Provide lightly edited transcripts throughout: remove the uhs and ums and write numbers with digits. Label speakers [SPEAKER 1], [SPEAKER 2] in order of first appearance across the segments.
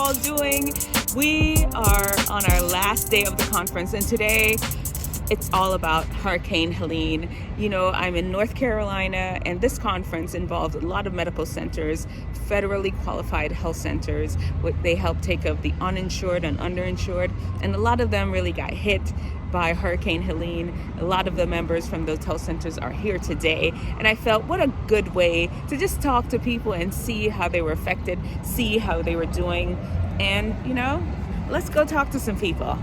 [SPEAKER 1] all doing? We are on our last day of the conference, and today it's all about Hurricane Helene. You know, I'm in North Carolina, and this conference involves a lot of medical centers, federally qualified health centers. They help take care of the uninsured and underinsured, and a lot of them really got hit by Hurricane Helene. A lot of the members from those health centers are here today, and I felt what a good way to just talk to people and see how they were affected, see how they were doing, and you know, let's go talk to some people.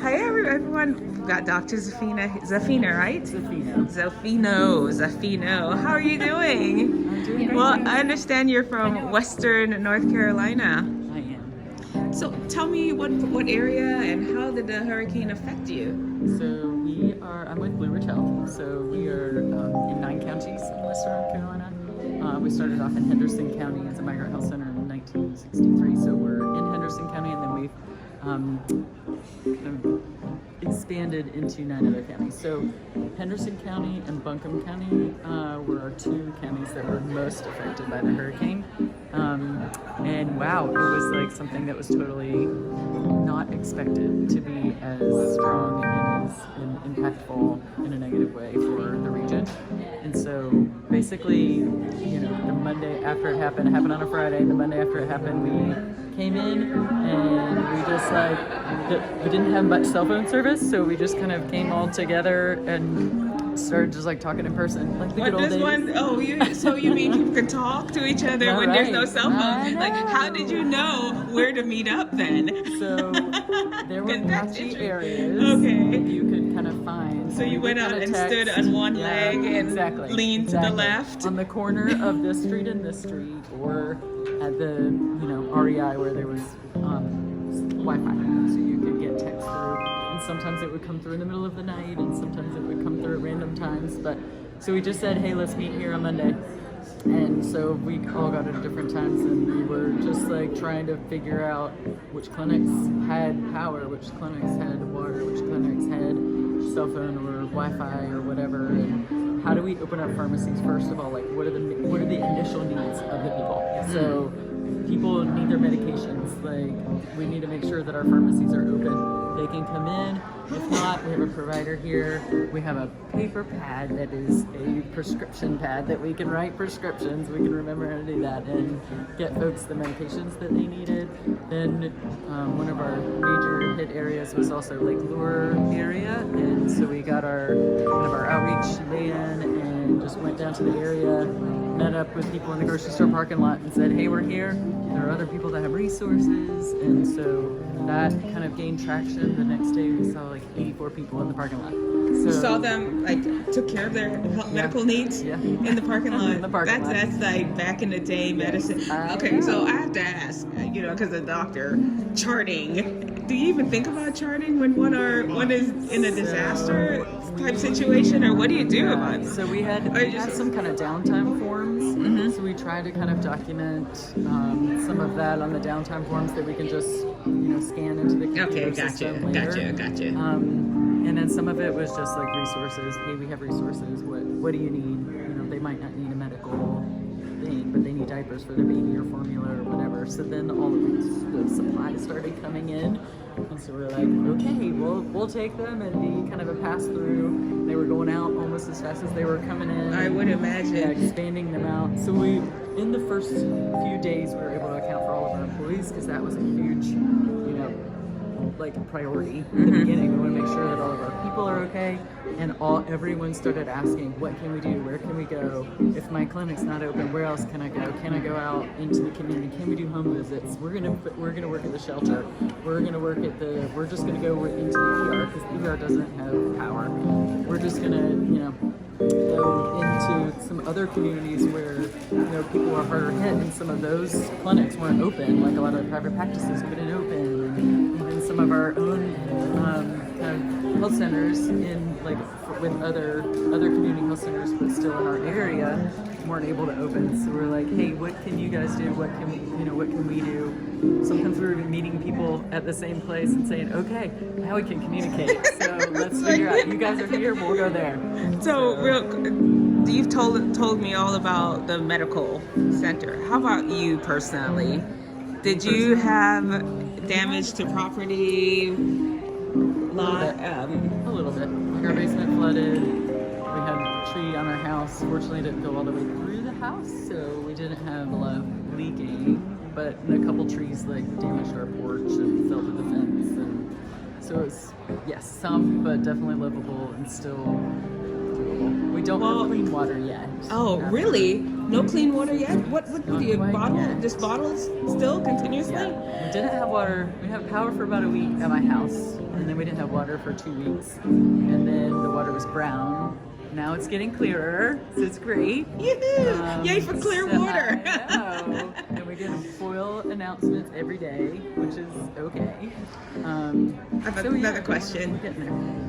[SPEAKER 1] Hi everyone, we've got Dr. Zafina, right? Zafino. How are you doing?
[SPEAKER 2] I'm doing great.
[SPEAKER 1] Well, I understand you're from Western North Carolina.
[SPEAKER 2] I am.
[SPEAKER 1] So tell me what area and how did the hurricane affect you?
[SPEAKER 2] So I'm with Blue Ridge Health. So we are in 9 counties in Western North Carolina. We started off in Henderson County as a migrant health center in 1963. So we're in Henderson County, and then we've expanded into 9 other counties. So Henderson County and Buncombe County were our 2 counties that were most affected by the hurricane. And wow, it was like something that was totally not expected to be as strong and as impactful in a negative way for the region. And so basically, you know, the Monday after it happened on a Friday. The Monday after it happened, we came in and we just we didn't have much cell phone service, so we just kind of came all together and started just like talking in person, like the good old days.
[SPEAKER 1] So you mean people can talk to each other when there's no cell phone? Like, how did you know where to meet up then?
[SPEAKER 2] So there were patchy areas
[SPEAKER 1] that
[SPEAKER 2] you could kind of find.
[SPEAKER 1] So you went out and stood on one leg and leaned to the left?
[SPEAKER 2] On the corner of this street and this street, or at the REI where there was Wi-Fi, so you could get text through. And sometimes it would come through in the middle of the night, and sometimes it would come through at random times. But so we just said, hey, let's meet here on Monday. And so we all got at different times, and we were just like trying to figure out which clinics had power, which clinics had water, which clinics had cell phone or Wi-Fi or whatever, and how do we open up pharmacies first of all? Like, what are the initial needs of the people? So people need their medications. Like, we need to make sure that our pharmacies are open. They can come in. If not, we have a provider here. We have a paper pad that is a prescription pad that we can write prescriptions. We can remember how to do that and get folks the medications that they needed. Then one of our major hit areas was also Lake Lure area, and so we got our outreach van and just went down to the area, met up with people in the grocery store parking lot and said, hey, we're here. There are other people that have resources, and so that kind of gained traction. The next day we saw like 84 people in the parking lot. So,
[SPEAKER 1] you saw them took care of their medical needs in the parking lot. That's like back in the day medicine. Okay, so I have to ask, because a doctor, charting. Do you even think about charting when one is in a disaster type situation, or what do you do about it?
[SPEAKER 2] So we had some kind of downtime forms. Mm-hmm. So we tried to kind of document some of that on the downtime forms that we can just scan into the computer system later. Gotcha. And then some of it was just like resources. Hey, we have resources. What do you need? They might not need a medical thing, but they need diapers for their baby or formula or whatever. So then all of the supplies started coming in. And so we're like, okay, we'll take them and be kind of a pass-through. They were going out almost as fast as they were coming in.
[SPEAKER 1] I would imagine.
[SPEAKER 2] Yeah, expanding them out. So in the first few days, we were able to account for all of our employees, because that was a huge, priority in the beginning. We want to make sure that all of our people are okay, and everyone started asking, what can we do? Where can we go? If my clinic's not open, where else can I go? Can I go out into the community? Can we do home visits? We're gonna work at the shelter. We're just gonna go into the ER, because ER doesn't have power. We're just gonna go into some other communities where people are harder hit, and some of those clinics weren't open. Like a lot of the private practices couldn't open, and even some of our own kind of health centers with other community health centers, but still in our area, weren't able to open. So we're like, hey, what can you guys do? What can we do? Sometimes we were meeting people at the same place and saying, okay, now we can communicate. So let's figure out. You guys are here, we'll go there.
[SPEAKER 1] So you've told me all about the medical center. How about you personally? Did you have damage to property?
[SPEAKER 2] A little bit. Like our basement flooded. We had a tree on our house. Fortunately, it didn't go all the way through the house, so we didn't have a lot of leaking. But a couple trees like damaged our porch and fell through the fence, and so it was some, but definitely livable and still doable. We don't have clean water yet.
[SPEAKER 1] Oh, really? No clean water yet? What do you bottle? Yet. Just bottles still continuously?
[SPEAKER 2] Yeah. We didn't have water. We had power for about a week at my house, and then we didn't have water for 2 weeks, and then the water was brown. Now it's getting clearer, so it's great.
[SPEAKER 1] Yay for clear water!
[SPEAKER 2] I know. And we get foil announcements every day, which is okay.
[SPEAKER 1] I have another question.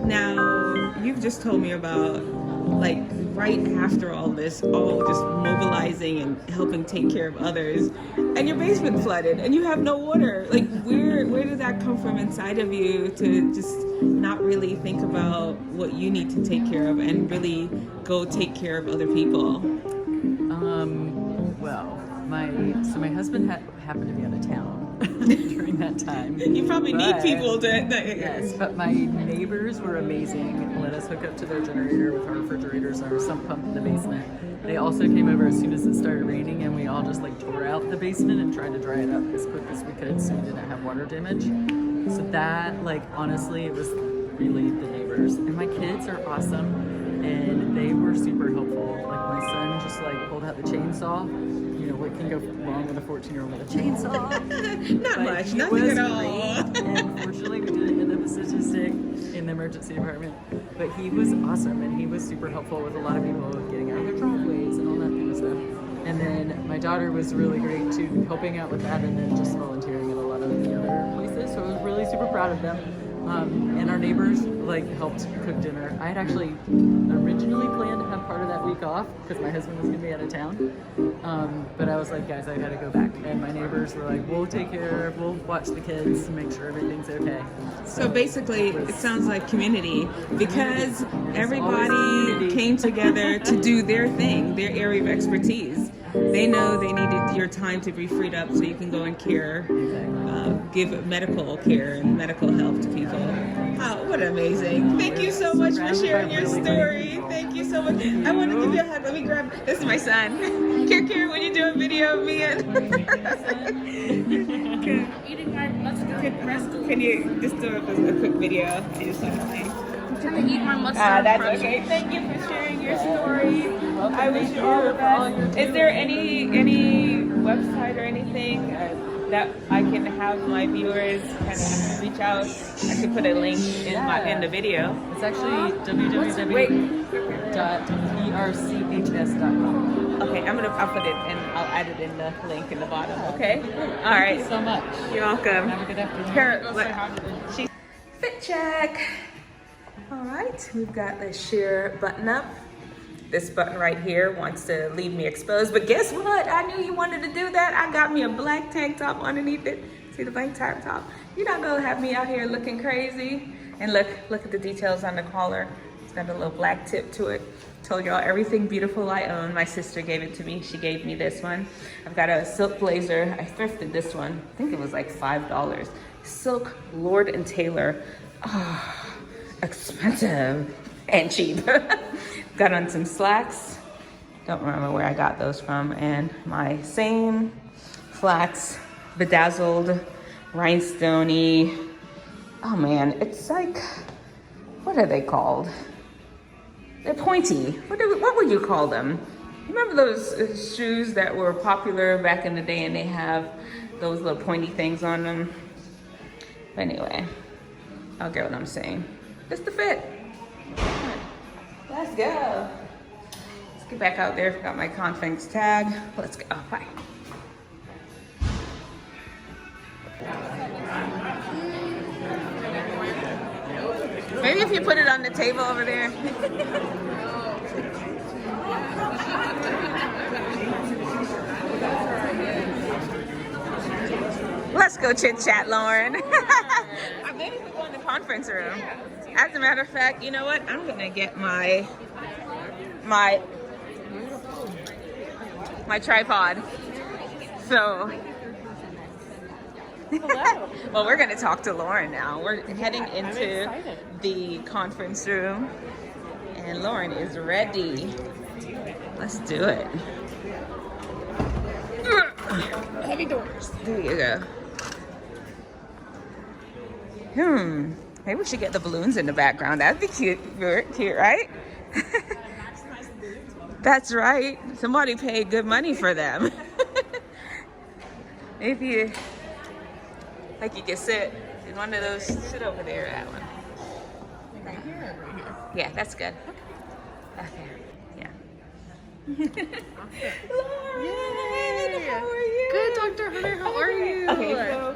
[SPEAKER 1] Now, you've just told me about, like, right after all this, all just mobilizing and helping take care of others, and your basement flooded, and you have no water. Like, where did that come from inside of you to just not really think about what you need to take care of and really go take care of other people?
[SPEAKER 2] Well, my husband happened to be out of town during that time.
[SPEAKER 1] You probably need people to...
[SPEAKER 2] Yes, but my neighbors were amazing. Let us hook up to their generator with our refrigerators and our sump pump in the basement. They also came over as soon as it started raining, and we all just like tore out the basement and tried to dry it up as quick as we could so we didn't have water damage. So that, like, honestly, it was really the neighbors. And my kids are awesome, and they were super helpful. Like, my son just like pulled out the chainsaw. You know, what can go wrong with a 14-year-old with a chainsaw?
[SPEAKER 1] Not much, nothing at all.
[SPEAKER 2] And fortunately, we didn't end up a statistic in the emergency department. But he was awesome, and he was super helpful with a lot of people getting out of their driveways and all that kind of stuff. And then my daughter was really great too, helping out with that, and then just volunteering at a lot of the other places. So I was really super proud of them. And our neighbors like helped cook dinner. I had actually originally planned to have part of that week off because my husband was gonna be out of town. But I was like, guys, I gotta go back. And my neighbors were like, we'll take care, we'll watch the kids and make sure everything's okay.
[SPEAKER 1] So basically, it sounds like community, because everybody came together to do their thing, their area of expertise. They know they needed your time to be freed up so you can go and care, give medical care and medical help to people. Oh, what amazing. Thank you so much for sharing your story. Thank you so much. I want to give you a hug. Let me grab, this is my son. Kir, when you do a video of me and... Can you just do a quick video? I just want to say.
[SPEAKER 3] I'm trying to eat my mustard.
[SPEAKER 1] That's okay. Thank you for sharing your story. I wish you all the best. Is there any website or anything that I can have my viewers kind of reach out? I could put a link in the video.
[SPEAKER 2] It's actually www.erchs.com.
[SPEAKER 1] Okay, I'll put it and I'll add it in the link in the bottom. Okay. All right.
[SPEAKER 2] Thank you so much.
[SPEAKER 1] You're welcome.
[SPEAKER 2] Have a good afternoon.
[SPEAKER 1] Fit check. All right, we've got the sheer button up. This button right here wants to leave me exposed, but guess what? I knew you wanted to do that. I got me a black tank top underneath it. See the black tank top? You're not gonna have me out here looking crazy. And look at the details on the collar. It's got a little black tip to it. Told y'all everything beautiful I own. My sister gave it to me. She gave me this one. I've got a silk blazer. I thrifted this one. I think it was like $5. Silk Lord and Taylor. Oh, expensive and cheap. Got on some slacks. Don't remember where I got those from. And my same slacks, bedazzled, rhinestoney. Oh man, it's like, what are they called? They're pointy. What would you call them? Remember those shoes that were popular back in the day and they have those little pointy things on them? But anyway, I'll get what I'm saying. Just the fit. Let's go. Let's get back out there. Got my confidence tag. Let's go. Bye. Maybe if you put it on the table over there. Let's go chit chat, Lauren. I maybe we go in the conference room. As a matter of fact, you know what? I'm gonna get my tripod. So.
[SPEAKER 3] Hello.
[SPEAKER 1] Well, we're gonna talk to Lauren now. We're heading into the conference room, and Lauren is ready. Let's do it.
[SPEAKER 3] Heavy doors.
[SPEAKER 1] There you go. Maybe we should get the balloons in the background. That'd be cute, right? That's right. Somebody paid good money for them. Maybe you can sit in one of those. Sit over there, that one.
[SPEAKER 3] Right here or right here?
[SPEAKER 1] Yeah, that's good. Okay. Yeah.
[SPEAKER 3] Yay!
[SPEAKER 1] How are you?
[SPEAKER 3] Good, Dr. Hunter. How are you?
[SPEAKER 1] Okay, so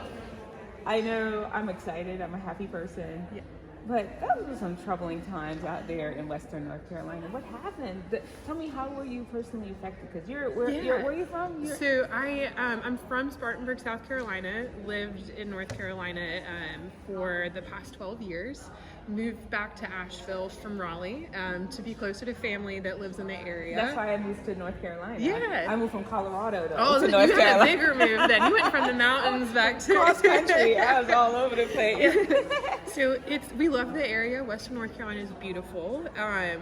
[SPEAKER 1] I know I'm excited. I'm a happy person.
[SPEAKER 3] Yeah.
[SPEAKER 1] But those were some troubling times out there in Western North Carolina. What happened? Tell me, how were you personally affected? Because where are you from?
[SPEAKER 3] So I'm from Spartanburg, South Carolina. Lived in North Carolina for the past 12 years. Moved back to Asheville from Raleigh to be closer to family that lives in the area.
[SPEAKER 1] That's why I moved to North Carolina.
[SPEAKER 3] Yeah.
[SPEAKER 1] I moved from Colorado to
[SPEAKER 3] Oh,
[SPEAKER 1] North
[SPEAKER 3] you
[SPEAKER 1] Carolina.
[SPEAKER 3] had a bigger move then. You went from the mountains back to
[SPEAKER 1] Cross country. I was all over the place.
[SPEAKER 3] So we love the area. Western North Carolina is beautiful.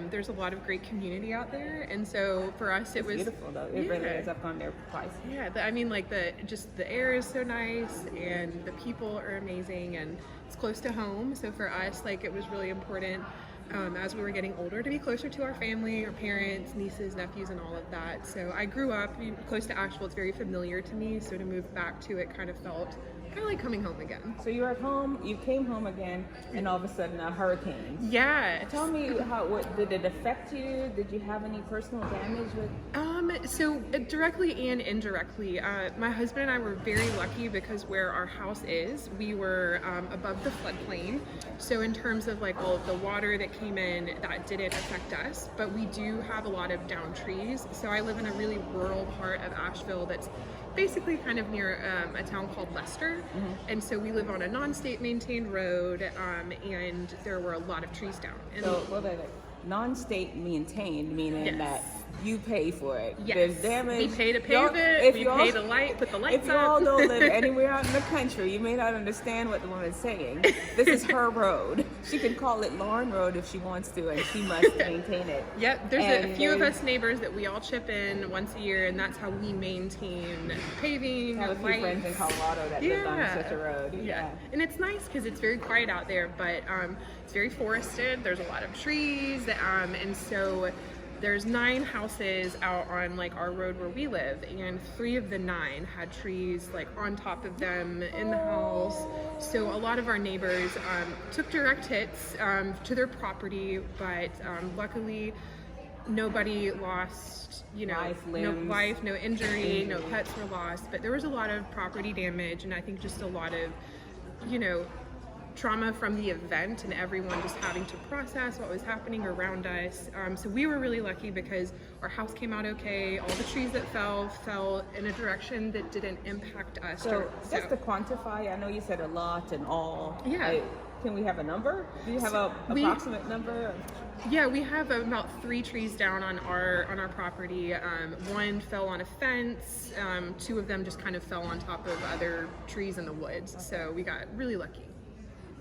[SPEAKER 3] There's a lot of great community out there, and so for us it was
[SPEAKER 1] beautiful though. It really is. I've gone there twice.
[SPEAKER 3] Yeah, I mean, like the air is so nice, and the people are amazing, and it's close to home. So for us, like, it was really important as we were getting older to be closer to our family, our parents, nieces, nephews, and all of that. So I grew up close to Asheville. It's very familiar to me. So to move back to it kind of felt kind of like coming home again.
[SPEAKER 1] So you were at home, you came home again, and all of a sudden a hurricane.
[SPEAKER 3] Yeah.
[SPEAKER 1] Tell me, what did it affect you? Did you have any personal damage with?
[SPEAKER 3] So directly and indirectly, my husband and I were very lucky because where our house is, we were above the floodplain. So in terms of like all of the water that came in, that didn't affect us, but we do have a lot of down trees. So I live in a really rural part of Asheville that's basically kind of near a town called Leicester. Mm-hmm. And so we live on a non-state maintained road, and there were a lot of trees down. And
[SPEAKER 1] so, non-state maintained, meaning that you pay for it.
[SPEAKER 3] Yes.
[SPEAKER 1] There's damage.
[SPEAKER 3] We pay to pave it. We pay to put the lights up.
[SPEAKER 1] If you all don't live anywhere out in the country, you may not understand what the woman's saying. This is her road. She can call it Lauren Road if she wants to, and she must maintain it.
[SPEAKER 3] Yep. There's a few of us neighbors that we all chip in once a year, and that's how we maintain paving.
[SPEAKER 1] I have a few friends in Colorado that live on such a road.
[SPEAKER 3] Yeah. And it's nice because it's very quiet out there, but it's very forested. There's a lot of trees, and so there's 9 houses out on like our road where we live, and 3 of the 9 had trees like on top of them in the house. So a lot of our neighbors took direct hits to their property, but luckily nobody lost, no life, no injury, no pets were lost, but there was a lot of property damage, and I think just a lot of, trauma from the event and everyone just having to process what was happening around us. So we were really lucky because our house came out okay. All the trees that fell in a direction that didn't impact us.
[SPEAKER 1] So just to quantify, I know you said a lot and all.
[SPEAKER 3] Yeah.
[SPEAKER 1] Can we have a number? Do you have an approximate number?
[SPEAKER 3] Yeah, we have about 3 trees down on our property. 1 fell on a fence. 2 of them just kind of fell on top of other trees in the woods. So we got really lucky.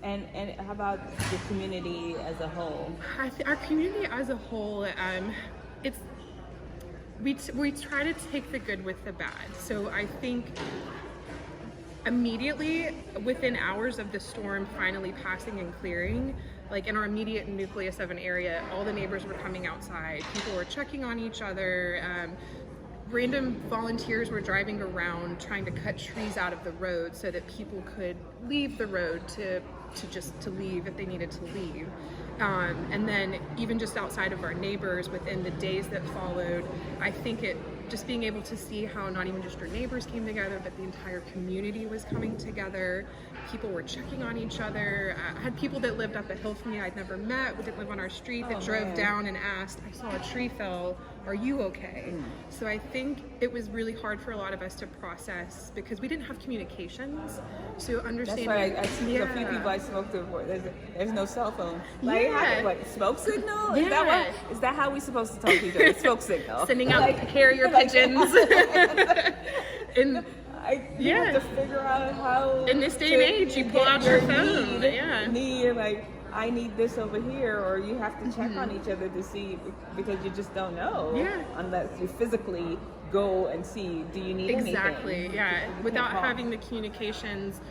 [SPEAKER 1] And how about the community as a whole?
[SPEAKER 3] Our community as a whole, we try to take the good with the bad. So I think immediately within hours of the storm finally passing and clearing, like in our immediate nucleus of an area, all the neighbors were coming outside. People were checking on each other. Random volunteers were driving around trying to cut trees out of the road so that people could leave the road to leave if they needed to leave. And then even just outside of our neighbors, within the days that followed, I think just being able to see how not even just our neighbors came together, but the entire community was coming together. People were checking on each other. I had people that lived up a hill from me I'd never met, who didn't live on our street, that drove down and asked, I saw a tree fell, Are you okay? So I think it was really hard for a lot of us to process because we didn't have communications. So understanding.
[SPEAKER 1] That's why I see a few people I spoke to before. There's no cell phone. Like,
[SPEAKER 3] Yeah.
[SPEAKER 1] what, smoke signal?
[SPEAKER 3] Yeah.
[SPEAKER 1] Is that how we supposed to talk to each other? Smoke signal.
[SPEAKER 3] Sending out carrier pigeons. And
[SPEAKER 1] you have to figure out how.
[SPEAKER 3] In this day and age, you pull out your phone.
[SPEAKER 1] Need like, I need this over here, or you have to check on each other to see, because you just don't know unless you physically go and see, do you need anything?
[SPEAKER 3] Exactly, yeah. Without having the communications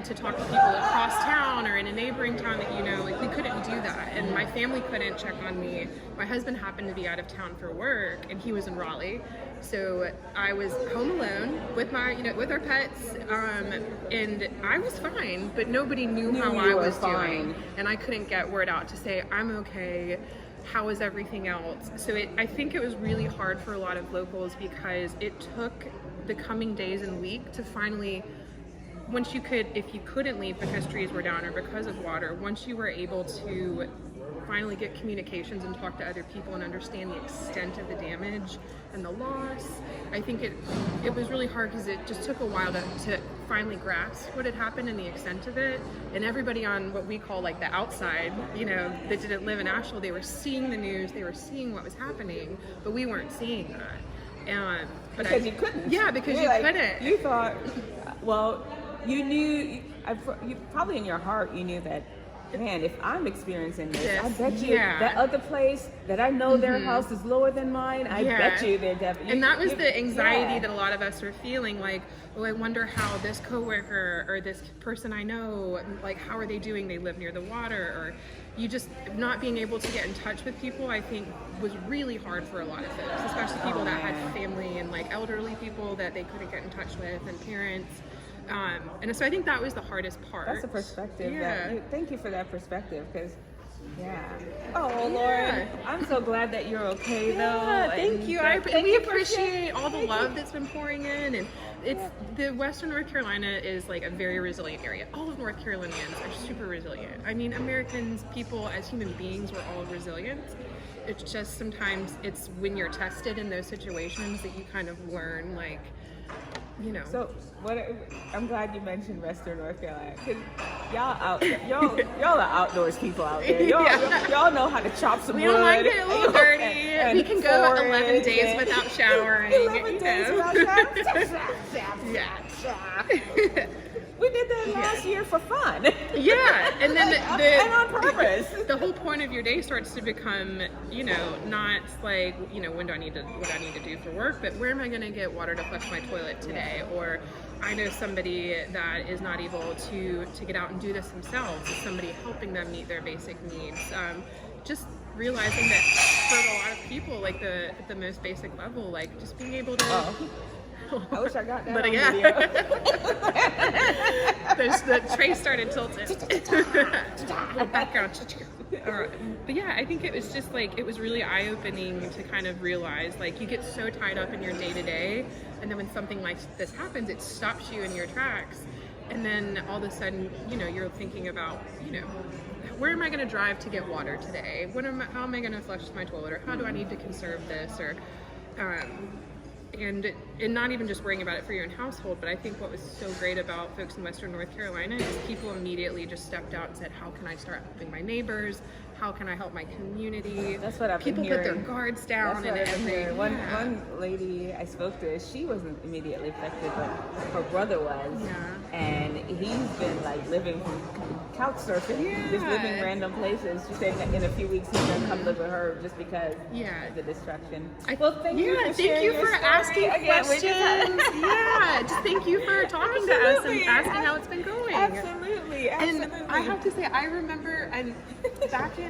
[SPEAKER 3] to talk to people across town or in a neighboring town that you know, like we couldn't do that. And my family couldn't check on me. My husband happened to be out of town for work, and he was in Raleigh. So I was home alone with my, with our pets, and I was fine, but nobody knew how I was doing, and I couldn't get word out to say I'm okay. How is everything else? So I think it was really hard for a lot of locals because it took the coming days and week to finally, if you couldn't leave because trees were down or because of water, once you were able to finally get communications and talk to other people and understand the extent of the damage and the loss, I think it was really hard because it just took a while to finally grasp what had happened and the extent of it. And everybody on what we call like the outside, that didn't live in Asheville, they were seeing the news, they were seeing what was happening, but we weren't seeing that.
[SPEAKER 1] Because you couldn't.
[SPEAKER 3] Yeah, because you couldn't.
[SPEAKER 1] You thought, well, you knew, you probably in your heart, you knew that, man, if I'm experiencing this, I bet you that other place that I know their house is lower than mine, I bet you they're definitely.
[SPEAKER 3] And that was the anxiety that a lot of us were feeling, like, oh, I wonder how this coworker or this person I know, like, how are they doing? They live near the water, or you just not being able to get in touch with people, I think was really hard for a lot of folks, especially people that had family and like elderly people that they couldn't get in touch with and parents. And so I think that was the hardest part.
[SPEAKER 1] That's a perspective. Thank you for that perspective, because, Oh,
[SPEAKER 3] Yeah.
[SPEAKER 1] Lauren, I'm so glad that you're okay, though.
[SPEAKER 3] Thank you. We appreciate all the love that's been pouring in, and the Western North Carolina is like a very resilient area. All of North Carolinians are super resilient. I mean, Americans, people as human beings, we're all resilient. It's just sometimes it's when you're tested in those situations that you kind of learn, like,
[SPEAKER 1] So I'm glad you mentioned Western North Carolina, because y'all are outdoors people out there. Y'all know how to chop some wood.
[SPEAKER 3] We don't mind getting a little dirty. We can go 11 days without showering.
[SPEAKER 1] 11 days without showering. We did that last year for fun.
[SPEAKER 3] Yeah, and then
[SPEAKER 1] and on purpose.
[SPEAKER 3] The whole point of your day starts to become, not like, what do I need to do for work, but where am I going to get water to flush my toilet today? Or I know somebody that is not able to get out and do this themselves. Is somebody helping them meet their basic needs? Just realizing that for a lot of people, like at the most basic level, like just being able to.
[SPEAKER 1] I wish I got that
[SPEAKER 3] but
[SPEAKER 1] on
[SPEAKER 3] video. The tray started tilting. Background. But yeah, I think it was just like, it was really eye-opening to kind of realize, like, you get so tied up in your day-to-day, and then when something like this happens, it stops you in your tracks. And then all of a sudden, you're thinking about, where am I going to drive to get water today? How am I going to flush my toilet? Or how do I need to conserve this? Or, and not even just worrying about it for your own household, but I think what was so great about folks in Western North Carolina is people immediately just stepped out and said, how can I start helping my neighbors? How can I help my community?
[SPEAKER 1] That's what I've been
[SPEAKER 3] hearing. People put their guards down and everything.
[SPEAKER 1] One lady I spoke to, she wasn't immediately affected, but her brother was.
[SPEAKER 3] Yeah.
[SPEAKER 1] And he's been like living couch surfing, just living random places. She said that in a few weeks he's gonna come live with her just because of the distraction.
[SPEAKER 3] Thank you for asking questions. Just thank you for talking to us and asking how it's been going.
[SPEAKER 1] Absolutely.
[SPEAKER 3] And I have to say, I remember, and back in,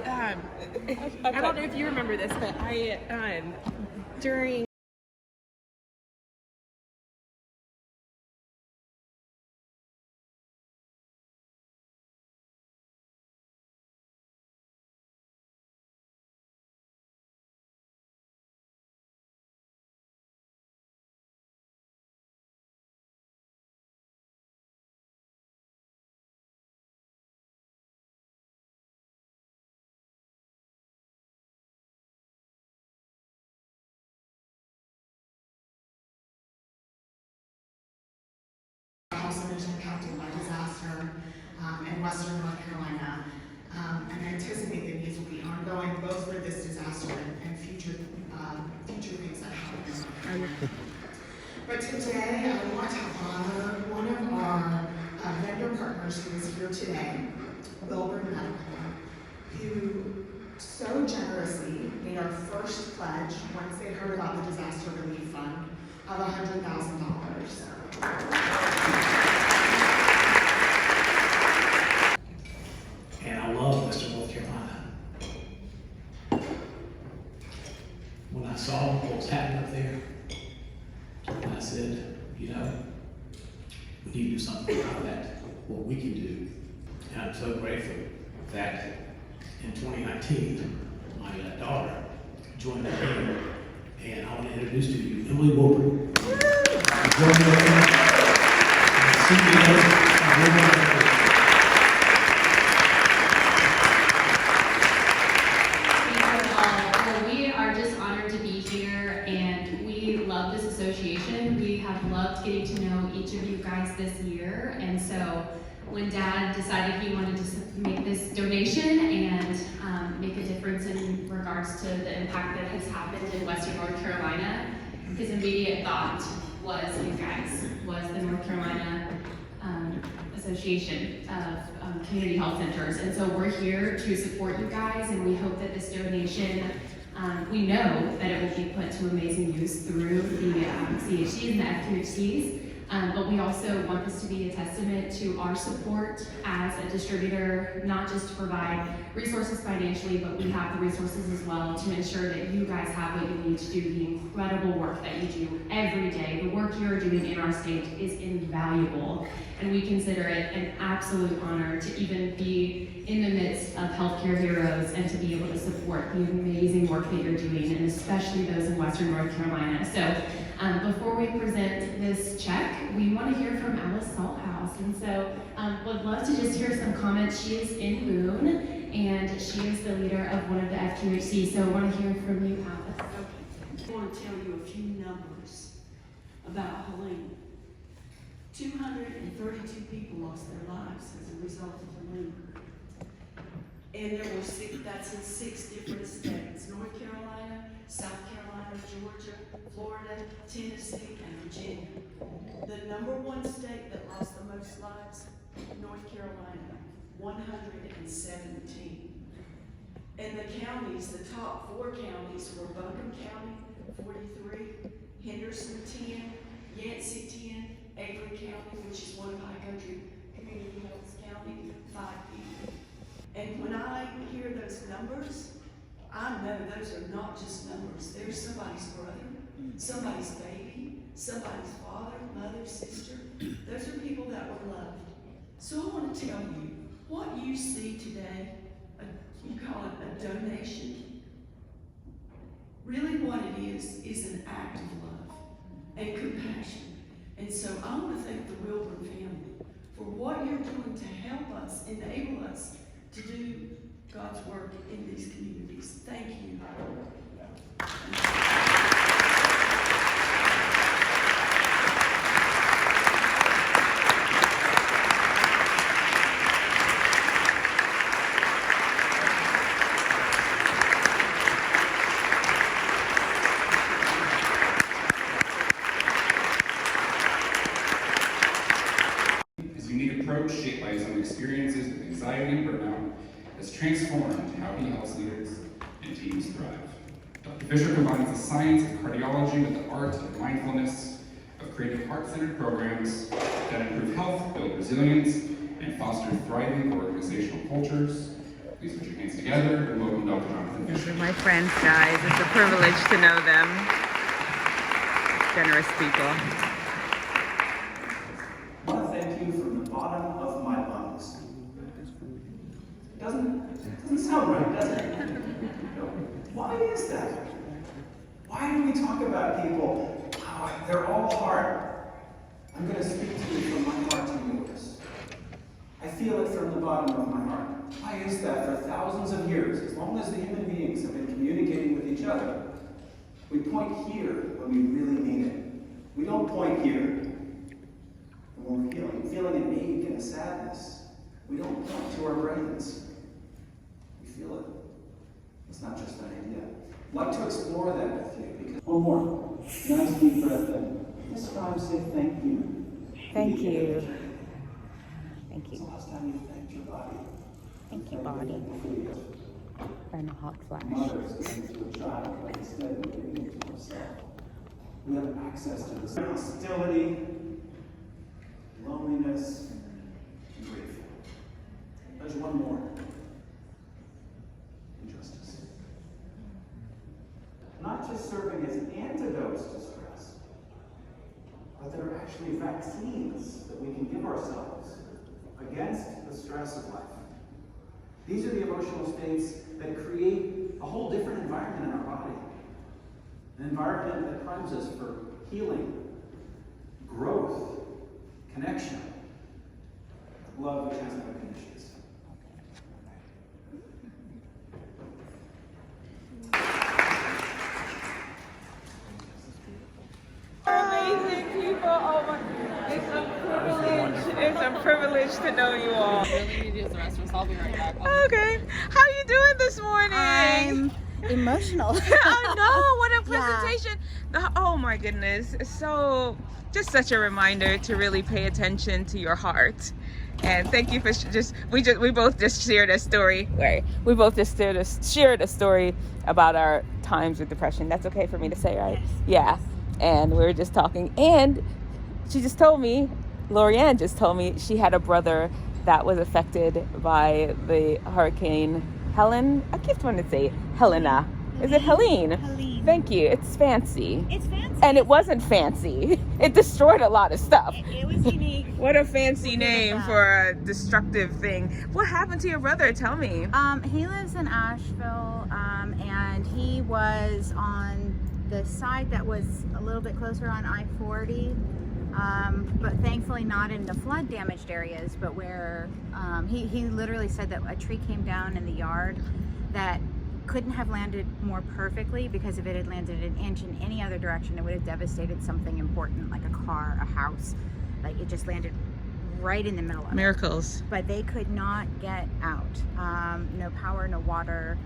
[SPEAKER 3] I don't know if you remember this, but during
[SPEAKER 4] in Western North Carolina. And I anticipate that these will be ongoing, both for this disaster and future things that happen. But today, I want to honor one of our vendor partners who is here today, Wilbur Medical, who so generously made our first pledge once they heard about the Disaster Relief Fund of $100,000.
[SPEAKER 5] And I love Western North Carolina. When I saw what was happening up there, I said, you know, we need to do something about that, what we can do. And I'm so grateful that in 2019, my daughter joined the team, and I want to introduce to you Emily Wilbur.
[SPEAKER 6] We are just honored to be here, and we love this association. We have loved getting to know each of you guys this year, and so when Dad decided he wanted to make this donation and make a difference in regards to the impact that has happened in Western North Carolina, his immediate thought was you guys, was the North Carolina Association of Community Health Centers. And so we're here to support you guys, and we hope that this donation, we know that it will be put to amazing use through the CHCs and the FQHCs. But we also want this to be a testament to our support as a distributor, not just to provide resources financially, but we have the resources as well to ensure that you guys have what you need to do the incredible work that you do every day. The work you're doing in our state is invaluable, and we consider it an absolute honor to even be in the midst of healthcare heroes and to be able to support the amazing work that you're doing, and especially those in Western North Carolina. So before we present this check, we want to hear from Alice Salthouse, and so would love to just hear some comments. She is in Boone, and she is the leader of one of the FQHCs, so I want to hear from you, Alice.
[SPEAKER 7] Okay. I want to tell you a few numbers about Helene. 232 people lost their lives as a result of Helene. And there were that's in 6 different states: North Carolina, South Carolina, Georgia, Florida, Tennessee, and Virginia. The number one state that lost the most lives, North Carolina, 117. And the counties, the top 4 counties were Buncombe County, 43, Henderson, 10, Yancey, 10, Avery County, which is one of High Country Community Health County, 5 people. And when I hear those numbers, I know those are not just numbers. There's somebody's brother, somebody's baby, somebody's father, mother, sister. Those are people that were loved. So I want to tell you, what you see today, you call it a donation. Really what it is an act of love and compassion. And so I want to thank the Wilbur family for what you're doing to help us, enable us to do God's work in these communities. Thank you.
[SPEAKER 8] His unique approach, shaped by his own experiences with anxiety and burnout, has transformed how he helps leaders and teams thrive. Dr. Fisher combines the science of cardiology with the art of mindfulness, of creating heart-centered programs that improve health, build resilience, and foster thriving organizational cultures. Please put your hands together and welcome Dr. Jonathan Fisher.
[SPEAKER 1] These are my friends, guys. It's a privilege to know them. Generous people.
[SPEAKER 9] I want to thank you from the bottom of my lungs. Doesn't sound right, does it? Why is that? Why do we talk about people, they're all heart? I'm going to speak to you from my heart to yours. I feel it from the bottom of my heart. Why is that? For thousands of years, as long as the human beings have been communicating with each other, we point here when we really mean it. We don't point here when we're feeling an ache and a sadness. We don't point to our brains. We feel it. It's not just an idea. I'd like to explore that with you. Because one more. Nice deep breath in. This time say thank you.
[SPEAKER 1] Thank you. Thank
[SPEAKER 9] When's
[SPEAKER 1] you.
[SPEAKER 9] the last time you thanked your body?
[SPEAKER 1] Thank you, body. And a hot flash.
[SPEAKER 9] Mothers giving to a child, but instead we're giving it to ourselves. We have access to this hostility, loneliness, and grief. There's one more. Injustice. Not just serving as antidotes to stress, but that are actually vaccines that we can give ourselves against the stress of life. These are the emotional states that create a whole different environment in our body. An environment that primes us for healing, growth, connection, love which has no conditions.
[SPEAKER 1] Amazing people. Oh my, it's a privilege. It's a privilege to know you all.
[SPEAKER 2] Really need to use the restrooms. I'll be right back.
[SPEAKER 1] Okay. How are you doing this morning?
[SPEAKER 10] I'm emotional.
[SPEAKER 1] I know. What a
[SPEAKER 10] Yeah.
[SPEAKER 1] presentation. Oh my goodness. So just such a reminder to really pay attention to your heart. And thank you for we both just shared a story. We both just shared a story about our times with depression. That's okay for me to say, right?
[SPEAKER 10] Yes.
[SPEAKER 1] Yeah. And we were just talking, and she just told me, Lorianne just told me she had a brother that was affected by the Hurricane Helen. I keep wanting to say Helena. Is it Helene?
[SPEAKER 10] Helene.
[SPEAKER 1] Thank you. It's fancy.
[SPEAKER 10] It's fancy.
[SPEAKER 1] And it wasn't fancy. It destroyed a lot of stuff.
[SPEAKER 10] It was unique.
[SPEAKER 1] What a fancy
[SPEAKER 10] We'll give it
[SPEAKER 1] name
[SPEAKER 10] that.
[SPEAKER 1] for a destructive thing. What happened to your brother? Tell me.
[SPEAKER 10] He lives in Asheville, and he was on the side that was a little bit closer on I-40, but thankfully not in the flood damaged areas, but where he literally said that a tree came down in the yard that couldn't have landed more perfectly, because if it had landed an inch in any other direction, it would have devastated something important like a car, a house. Like, it just landed right in the middle of it.
[SPEAKER 1] Miracles.
[SPEAKER 10] But they could not get out. No power, no water.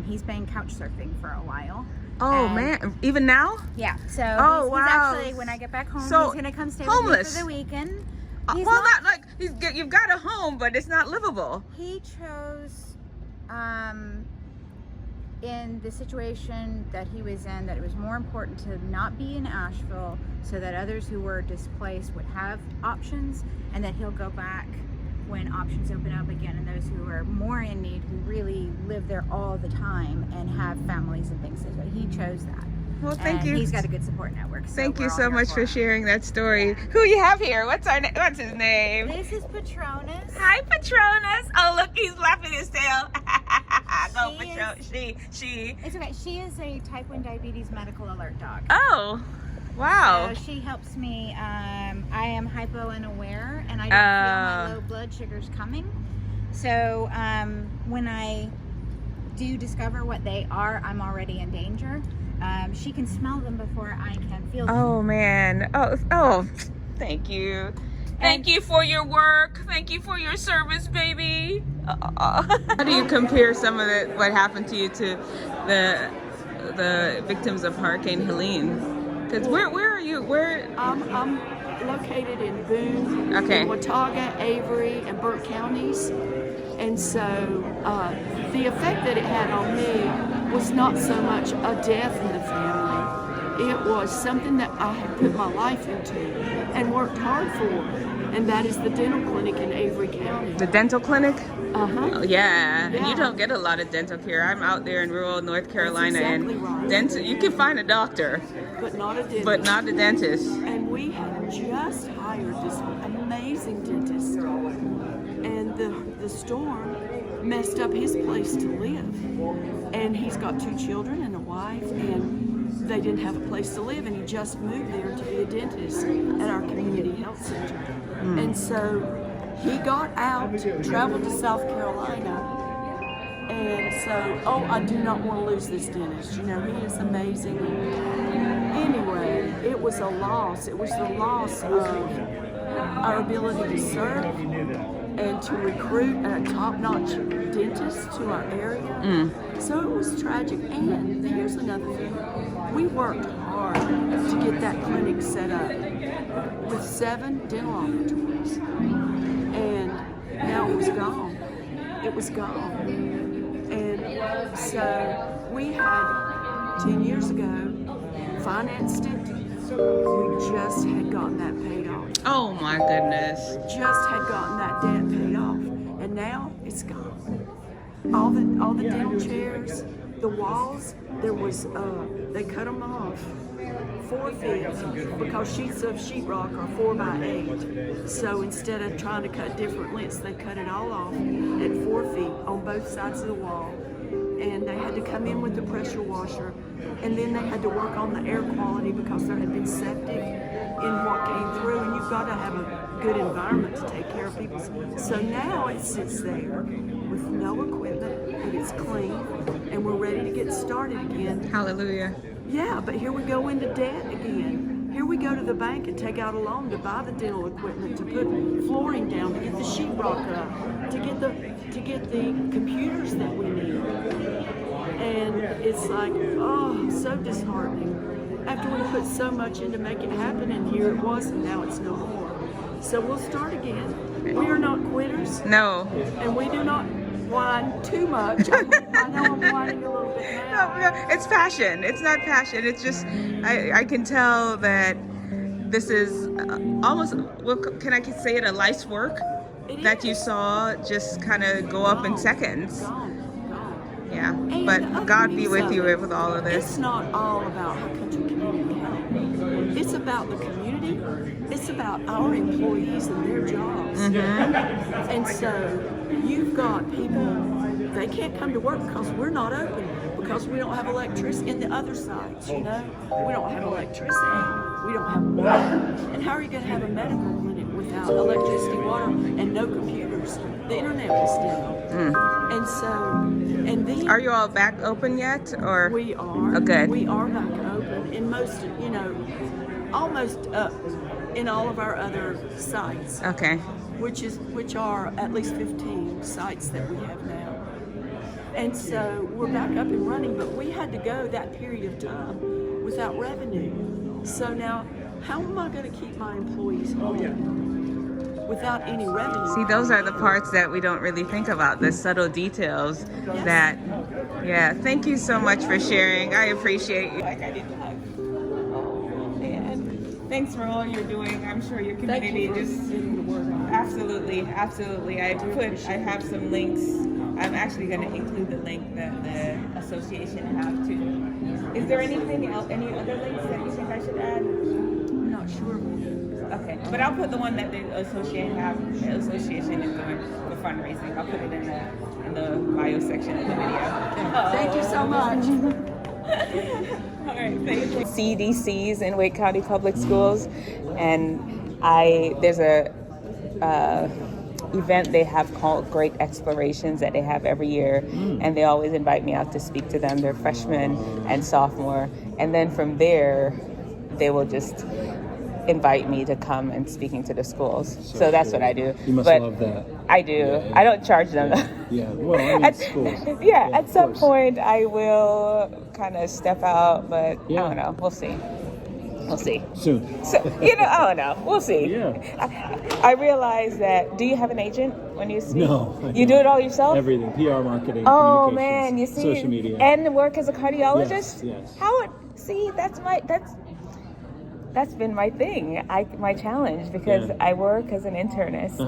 [SPEAKER 10] He's been couch surfing for a while.
[SPEAKER 1] Oh,
[SPEAKER 10] And-
[SPEAKER 1] man. Even now?
[SPEAKER 10] Yeah, so
[SPEAKER 1] Oh,
[SPEAKER 10] he's
[SPEAKER 1] wow.
[SPEAKER 10] actually, when I get back home,
[SPEAKER 1] So,
[SPEAKER 10] he's gonna come stay
[SPEAKER 1] homeless.
[SPEAKER 10] with me for the weekend. He's
[SPEAKER 1] Well, not like you've got a home, but it's not livable.
[SPEAKER 10] He chose, in the situation that he was in, that it was more important to not be in Asheville so that others who were displaced would have options, and that he'll go back when options open up again, and those who are more in need, who really live there all the time and have families and things. So he chose that.
[SPEAKER 1] Well, thank
[SPEAKER 10] And
[SPEAKER 1] you.
[SPEAKER 10] he's got a good support network. So
[SPEAKER 1] Thank you
[SPEAKER 10] we're all
[SPEAKER 1] so
[SPEAKER 10] here
[SPEAKER 1] much for
[SPEAKER 10] him.
[SPEAKER 1] sharing that story. Who you have here? What's his name?
[SPEAKER 10] This is Patronus.
[SPEAKER 1] Hi, Patronus. Oh, look, he's laughing his tail. Go,
[SPEAKER 10] She
[SPEAKER 1] Patronus. She.
[SPEAKER 10] It's okay. She is a type 1 diabetes medical alert dog.
[SPEAKER 1] Oh, wow.
[SPEAKER 10] So she helps me. I am hypo unaware, and I don't feel my low blood sugars coming. So when I do discover what they are, I'm already in danger. She can smell them before I can feel them.
[SPEAKER 1] Oh, man. Oh, thank you. Thank you for your work. Thank you for your service, baby. How do you compare some of what happened to you to the victims of Hurricane Helene? Because where are you?
[SPEAKER 11] I'm located in Boone,
[SPEAKER 1] Okay.
[SPEAKER 11] Watauga, Avery, and Burke counties. And so the effect that it had on me was not so much a death in the family. It was something that I had put my life into and worked hard for, and that is the dental clinic in Avery County.
[SPEAKER 1] The dental clinic?
[SPEAKER 11] Uh-huh.
[SPEAKER 1] Oh, yeah. And you
[SPEAKER 11] Yeah.
[SPEAKER 1] don't get a lot of dental care. I'm out there in rural North Carolina,
[SPEAKER 11] exactly
[SPEAKER 1] and
[SPEAKER 11] right.
[SPEAKER 1] dental. You can find a doctor,
[SPEAKER 11] But not a dentist.
[SPEAKER 1] but not a dentist.
[SPEAKER 11] And we had just hired this amazing dentist, and the storm messed up his place to live. And he's got 2 children and a wife, and they didn't have a place to live, and he just moved there to be a dentist at our community health center. And so he got out, traveled to South Carolina, and so, I do not want to lose this dentist. You know, he is amazing. Anyway, it was a loss. It was the loss of our ability to serve, and to recruit a top-notch dentist to our area. So it was tragic. And here's another thing. We worked hard to get that clinic set up with 7 dental operatories. And now it was gone. It was gone. And so we had, 10 years ago, financed it. We just had gotten that paid off.
[SPEAKER 1] Oh my goodness.
[SPEAKER 11] Just had gotten that debt paid off, and now it's gone. All the dental chairs, the walls, there was they cut them off 4 feet because sheets of sheetrock are 4 by 8. So instead of trying to cut different lengths, they cut it all off at 4 feet on both sides of the wall. And they had to come in with the pressure washer, and then they had to work on the air quality because there had been septic in what came through, and you've got to have a good environment to take care of people. So now it sits there with no equipment, but it's clean, and we're ready to get started again.
[SPEAKER 1] Hallelujah.
[SPEAKER 11] Yeah, but here we go into debt again. Here we go to the bank and take out a loan to buy the dental equipment, to put flooring down, to get the sheetrock up, to get the computers that we need. And it's like, oh, so disheartening. After we put so much in to make it happen, and here it was, and now it's no more. So we'll start again. We are not quitters.
[SPEAKER 1] No.
[SPEAKER 11] And we do not whine too much. I know I'm whining a little bit now.
[SPEAKER 1] No, it's passion. It's not passion. It's just, I can tell that this is almost, well, can I say it, a life's work that you saw just kind of go up in seconds. Yeah, but God be with you with all of this.
[SPEAKER 11] It's not all about how country community help. It's about the community. It's about our employees and their jobs. And so you've got people, they can't come to work because we're not open, because we don't have electricity in the other sites, you know? We don't have electricity. We don't have water. And how are you going to have a medical clinic without electricity, water, and no computers? The internet was down. And so, and then...
[SPEAKER 1] Are you all back open yet, or?
[SPEAKER 11] We are.
[SPEAKER 1] Oh, good.
[SPEAKER 11] We are back open in most, you know, almost in all of our other sites.
[SPEAKER 1] Okay.
[SPEAKER 11] Which are at least 15 sites that we have now. And so we're back up and running, but we had to go that period of time without revenue. So now, how am I going to keep my employees home without any revenue?
[SPEAKER 1] See, those are the parts that we don't really think about, the subtle details that, yeah. Thank you so much for sharing. I appreciate you. Like I didn't have. And thanks for all you're doing. I'm sure your community just absolutely. I have some links. I'm actually going to include the link that the association have too. Is there anything else, any other links that you think I should add?
[SPEAKER 11] I'm not sure.
[SPEAKER 1] Okay, but I'll put the one that the association is doing for fundraising. I'll put it in the bio section of the video.
[SPEAKER 11] Thank you so much.
[SPEAKER 1] All right, thank you. CDCs in Wake County Public Schools, and there's a event they have called Great Explorations that they have every year, and they always invite me out to speak to them. They're freshmen and sophomore, and then from there they will just invite me to come and speaking to the schools. So that's what I do.
[SPEAKER 12] You must love that.
[SPEAKER 1] I do.
[SPEAKER 12] Yeah.
[SPEAKER 1] I don't charge them.
[SPEAKER 12] Yeah, well, I mean, schools.
[SPEAKER 1] Yeah, at some point I will kind of step out, but I don't know. We'll see. We'll see.
[SPEAKER 12] Soon.
[SPEAKER 1] So, I don't know. We'll see.
[SPEAKER 12] Yeah.
[SPEAKER 1] I realize that. Do you have an agent when you speak?
[SPEAKER 12] No.
[SPEAKER 1] You do it all yourself?
[SPEAKER 12] Everything. PR, marketing,
[SPEAKER 1] Oh
[SPEAKER 12] communications,
[SPEAKER 1] man, you see,
[SPEAKER 12] social media.
[SPEAKER 1] and work as a cardiologist.
[SPEAKER 12] Yes.
[SPEAKER 1] See, that's been my thing. My challenge, because I work as an internist,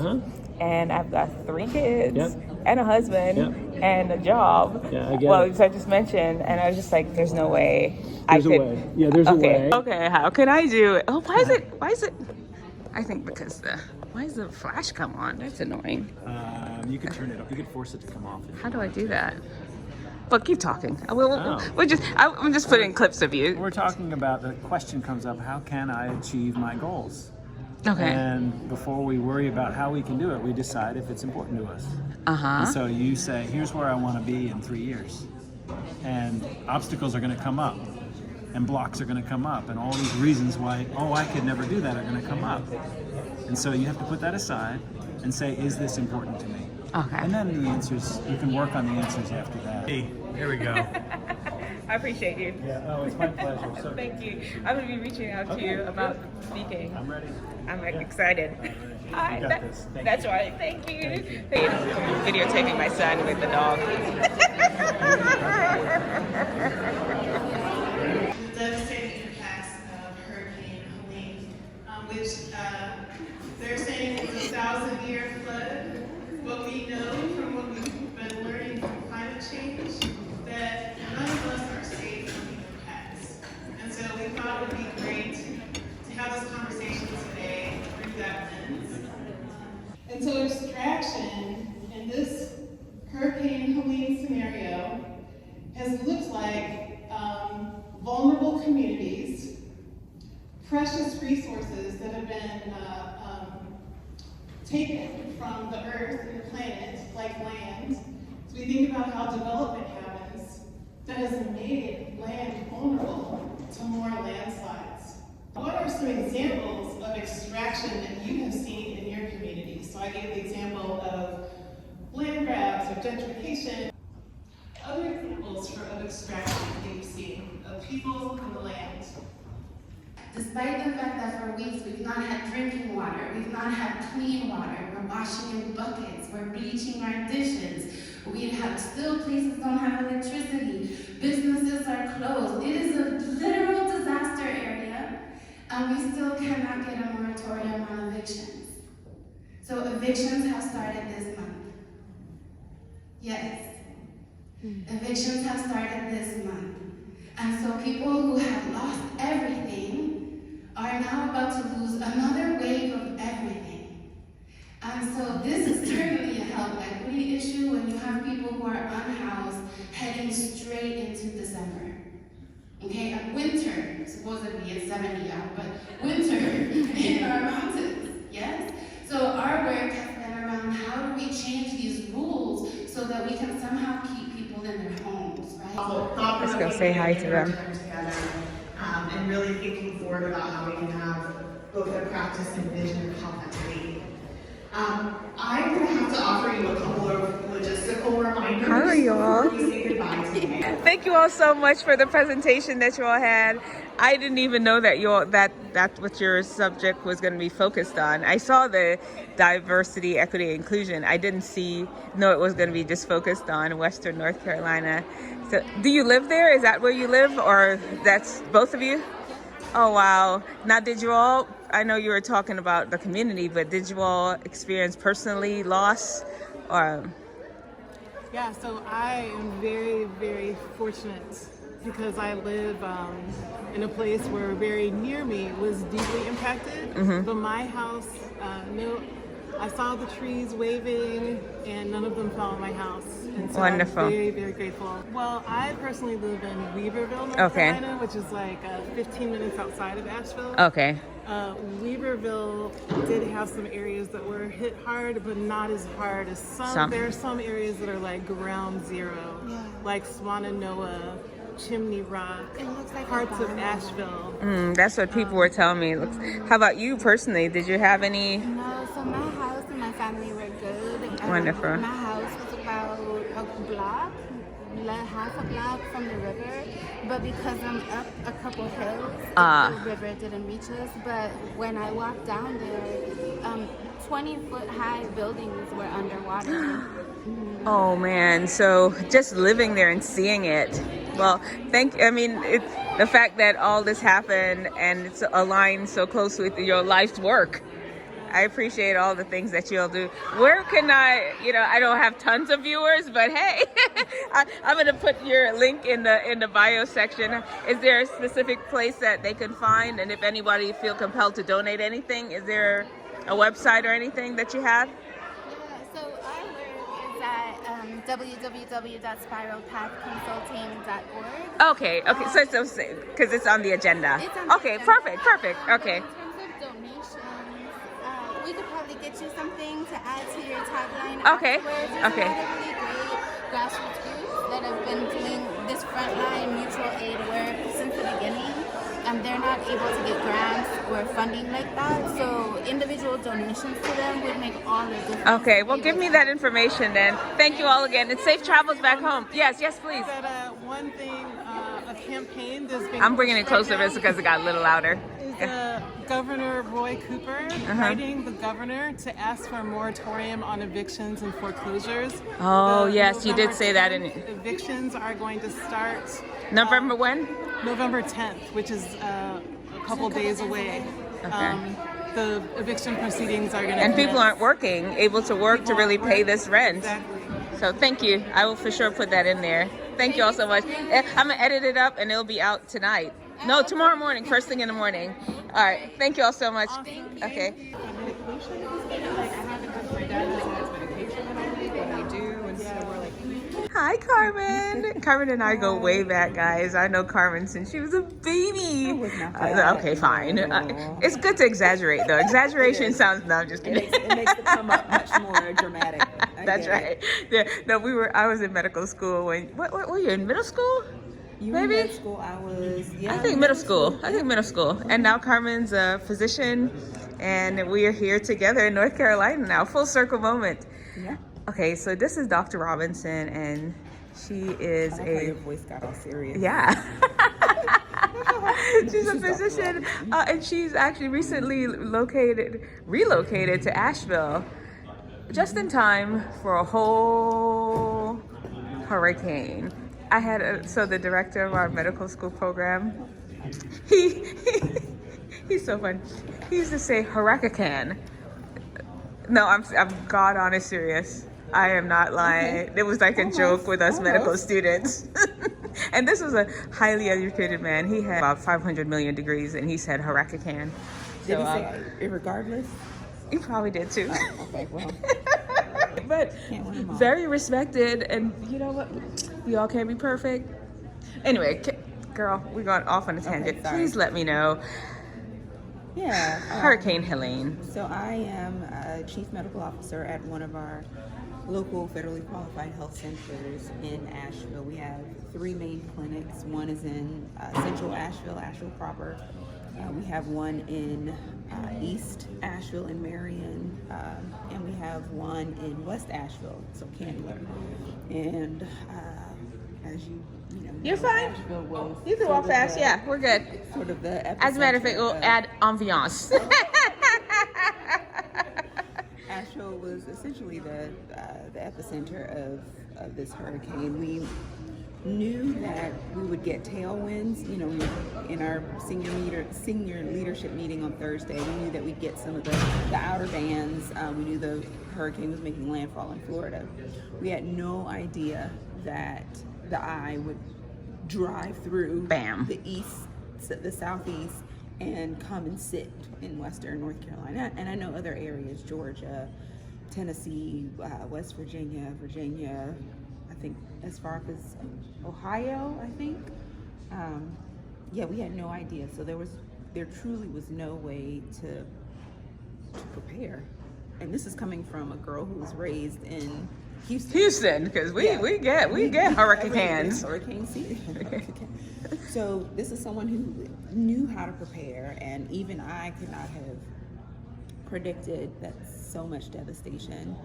[SPEAKER 1] and I've got 3 kids and a husband and a job.
[SPEAKER 12] Yeah, I get
[SPEAKER 1] well,
[SPEAKER 12] it.
[SPEAKER 1] as I just mentioned, and I was just like, there's no way
[SPEAKER 12] There's a way. Yeah, there's a way.
[SPEAKER 1] Okay, how can I do it? Oh, why is it? I think because why does the flash come on? That's annoying.
[SPEAKER 12] You could turn it off. You could force it to come off.
[SPEAKER 1] How do I do that? But keep talking. I'm just putting clips of you.
[SPEAKER 9] We're talking about, the question comes up, how can I achieve my goals?
[SPEAKER 1] Okay.
[SPEAKER 9] And before we worry about how we can do it, we decide if it's important to us. And so you say, here's where I want to be in 3 years. And obstacles are going to come up. And blocks are going to come up. And all these reasons why, I could never do that are going to come up. And so you have to put that aside
[SPEAKER 12] and say, is this important to me?
[SPEAKER 1] Okay.
[SPEAKER 12] And then the answers, you can work on the answers after that. Hey, here we go.
[SPEAKER 1] I appreciate you.
[SPEAKER 12] Yeah, oh, it's my pleasure. So,
[SPEAKER 1] Thank you. I'm going to be reaching out to you about speaking.
[SPEAKER 12] I'm ready.
[SPEAKER 1] I'm excited.
[SPEAKER 12] All right. You got this. Thank
[SPEAKER 1] That's
[SPEAKER 12] you.
[SPEAKER 1] right. Thank you. Videotaping my son with the dog.
[SPEAKER 4] The devastating impacts of Hurricane Helene, which they're saying is a 1,000-year flood. What we know from what we've been learning from climate change, that none of us are safe from the impacts. And so we thought it would be great to have this conversation today through that lens. And so extraction in this Hurricane Helene scenario has looked like vulnerable communities, precious resources that have been taken from the earth and the planet, like land. So we think about how development happens that has made land vulnerable to more landslides. What are some examples of extraction that you have seen in your community? So I gave the example of land grabs or gentrification. Other examples of extraction that you've seen of people and the land.
[SPEAKER 6] Despite the fact that for weeks we've not had drinking water, we've not had clean water, we're washing in buckets, we're bleaching our dishes, we have still places don't have electricity, businesses are closed. It is a literal disaster area, and we still cannot get a moratorium on evictions. So evictions have started this month. Yes, evictions have started this month. And so people who have lost everything are now about to lose another wave of everything. And so this is certainly a health equity issue when you have people who are unhoused heading straight into December. Okay, and winter, supposedly it's 70 out, but winter in our mountains, yes? So our work has been around how do we change these rules so that we can somehow keep people in their homes, right?
[SPEAKER 1] Let's go say hi to them.
[SPEAKER 4] And really thinking forward about how we can have both a practice and vision of how that to be. I'm going to have to offer you a couple of logistical reminders.
[SPEAKER 1] How are you all?
[SPEAKER 4] Before you say goodbye today.
[SPEAKER 1] Thank you all so much for the presentation that you all had. I didn't even know that that's what your subject was going to be focused on. I saw the diversity, equity, inclusion. I didn't know it was going to be just focused on Western North Carolina. So, do you live there? Is that where you live, or that's both of you? Oh wow! Now, did you all? I know you were talking about the community, but did you all experience personally loss, or?
[SPEAKER 13] Yeah, so I am very, very fortunate because I live in a place where very near me was deeply impacted.
[SPEAKER 1] Mm-hmm.
[SPEAKER 13] But my house, I saw the trees waving and none of them fell on my house. And so
[SPEAKER 1] Wonderful.
[SPEAKER 13] I'm very, very grateful. Well, I personally live in Weaverville, North Carolina, which is like 15 minutes outside of Asheville.
[SPEAKER 1] Okay.
[SPEAKER 13] Weaverville did have some areas that were hit hard, but not as hard as some. There are some areas that are like ground zero, like Swannanoa, Chimney Rock, parts of Asheville.
[SPEAKER 1] That's what people were telling me. How about you personally? Did you have any?
[SPEAKER 10] No, so my house and my family were good.
[SPEAKER 1] Wonderful.
[SPEAKER 10] My house was about a block, half a block from the river, but because I'm up a couple hills, the river didn't reach us. But when I walked down there, 20-foot high buildings were underwater.
[SPEAKER 1] Oh man, so just living there and seeing it. Well, the fact that all this happened and it's aligned so close with your life's work. I appreciate all the things that you'll do. Where can I don't have tons of viewers, but hey, I'm going to put your link in the bio section. Is there a specific place that they can find? And if anybody feel compelled to donate anything, is there a website or anything that you have?
[SPEAKER 10] So our work is at www.spiralpathconsulting.org.
[SPEAKER 1] Okay. So it's because it's on the agenda. Okay, perfect. Okay.
[SPEAKER 10] In terms of donations, we could probably get you something to add to your tagline.
[SPEAKER 1] Okay.
[SPEAKER 10] There's a lot of really great grassroots groups that have been doing this frontline mutual aid work since the beginning. and they're not able to get grants or funding like that. So individual donations to them would make all the difference.
[SPEAKER 1] Okay, well, give me that information then. Thank you all again, and safe travels back home. Yes, please.
[SPEAKER 13] That one thing, a campaign that's been
[SPEAKER 1] I'm bringing it closer because it got a little louder.
[SPEAKER 13] is Governor Roy Cooper writing the governor to ask for a moratorium on evictions and foreclosures.
[SPEAKER 1] Oh, yes, you did say that.
[SPEAKER 13] Evictions are going to start
[SPEAKER 1] November when?
[SPEAKER 13] November 10th, which is a couple days away.
[SPEAKER 1] Okay.
[SPEAKER 13] The eviction proceedings are going to
[SPEAKER 1] And people aren't able to work to really pay this rent.
[SPEAKER 13] Exactly.
[SPEAKER 1] So thank you. I will for sure put that in there. Thank you all so much. I'm going to edit it up and it'll be out tonight. No, tomorrow morning, first thing in the morning. All right. Thank you all so much. Okay. Hi, Carmen. Carmen and I go way back, guys. I know Carmen since she was a baby. Okay, fine. It's good to exaggerate, though. Exaggeration sounds... No, I'm just kidding.
[SPEAKER 14] It makes it come up much more dramatic.
[SPEAKER 1] That's right. Yeah. No, I was in medical school when... What were you in middle school?
[SPEAKER 14] You
[SPEAKER 1] Maybe?
[SPEAKER 14] in med school, I was... Yeah,
[SPEAKER 1] I think middle school. And now Carmen's a physician, and we are here together in North Carolina now. Full circle moment.
[SPEAKER 14] Yeah.
[SPEAKER 1] Okay, so this is Dr. Robinson, and she is
[SPEAKER 14] I like how your voice got all serious.
[SPEAKER 1] Yeah. She's a physician, and she's actually recently relocated to Asheville, just in time for a whole hurricane. I had so the director of our medical school program, he's so fun. He used to say hurricane. No, I'm God honest serious. I am not lying. It was like a joke with us medical students. And this was a highly educated man. He had about 500 million degrees, and he said hurricane.
[SPEAKER 14] Did he say irregardless?
[SPEAKER 1] He probably did too.
[SPEAKER 14] Oh, okay, well.
[SPEAKER 1] But very respected, and you know what? We all can't be perfect. Anyway, girl, we're going off on a tangent.
[SPEAKER 14] Okay,
[SPEAKER 1] please let me know.
[SPEAKER 14] Yeah.
[SPEAKER 1] Hurricane Helene.
[SPEAKER 14] So I am a chief medical officer at one of our local federally qualified health centers in Asheville. We have 3 main clinics. One is in central Asheville, Asheville proper. We have one in East Asheville in Marion, and we have one in West Asheville, so Candler. And as you know,
[SPEAKER 1] you're fine. You can walk fast. Yeah, we're good.
[SPEAKER 14] Sort of the
[SPEAKER 1] as a matter of fact, we'll add ambiance.
[SPEAKER 14] Asheville was essentially the epicenter of this hurricane. We knew that we would get tailwinds. You know, in our senior leadership meeting on Thursday, we knew that we'd get some of the outer bands. We knew the hurricane was making landfall in Florida. We had no idea that the eye would drive through the east, the southeast, and come and sit in western North Carolina. And I know other areas, Georgia, Tennessee, West Virginia, I think as far up as Ohio, I think. Yeah, we had no idea. So there truly was no way to prepare. And this is coming from a girl who was raised in Houston, because we get hurricanes. Hurricane season. So this is someone who knew how to prepare, and even I could not have predicted that so much devastation.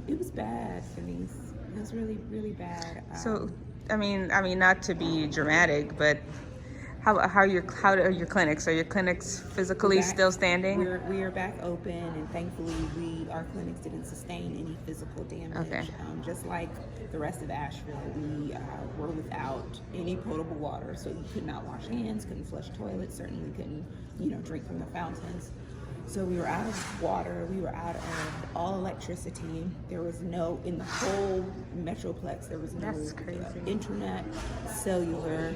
[SPEAKER 14] It was bad, Denise. It was really, really bad.
[SPEAKER 1] So, I mean, not to be dramatic, but how are your clinics? Are your clinics physically still standing?
[SPEAKER 14] We are back open, and thankfully our clinics didn't sustain any physical damage.
[SPEAKER 1] Okay.
[SPEAKER 14] Just like the rest of Asheville, we were without any potable water, so you could not wash hands, couldn't flush toilets, certainly couldn't, drink from the fountains. So we were out of water, we were out of all electricity. There was no, in the whole Metroplex, there was no internet, cellular.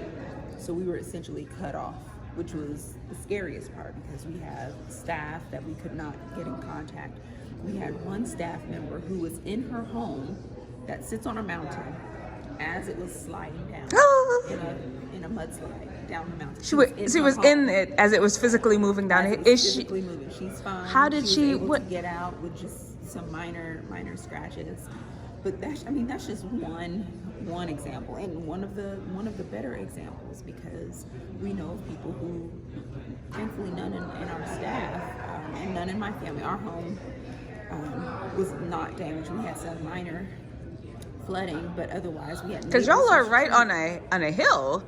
[SPEAKER 14] So we were essentially cut off, which was the scariest part, because we have staff that we could not get in contact. We had one staff member who was in her home that sits on a mountain as it was sliding down in a mudslide down the mountain.
[SPEAKER 1] She was in it as it was physically moving down.
[SPEAKER 14] Physically moving. She's fine.
[SPEAKER 1] How did she
[SPEAKER 14] was able to get out with just some minor scratches? but that's just one example, and one of the better examples, because we know of people who, thankfully none in our staff and none in my family. Our home was not damaged. We had some minor flooding, but otherwise we had.
[SPEAKER 1] Because y'all are right on a hill.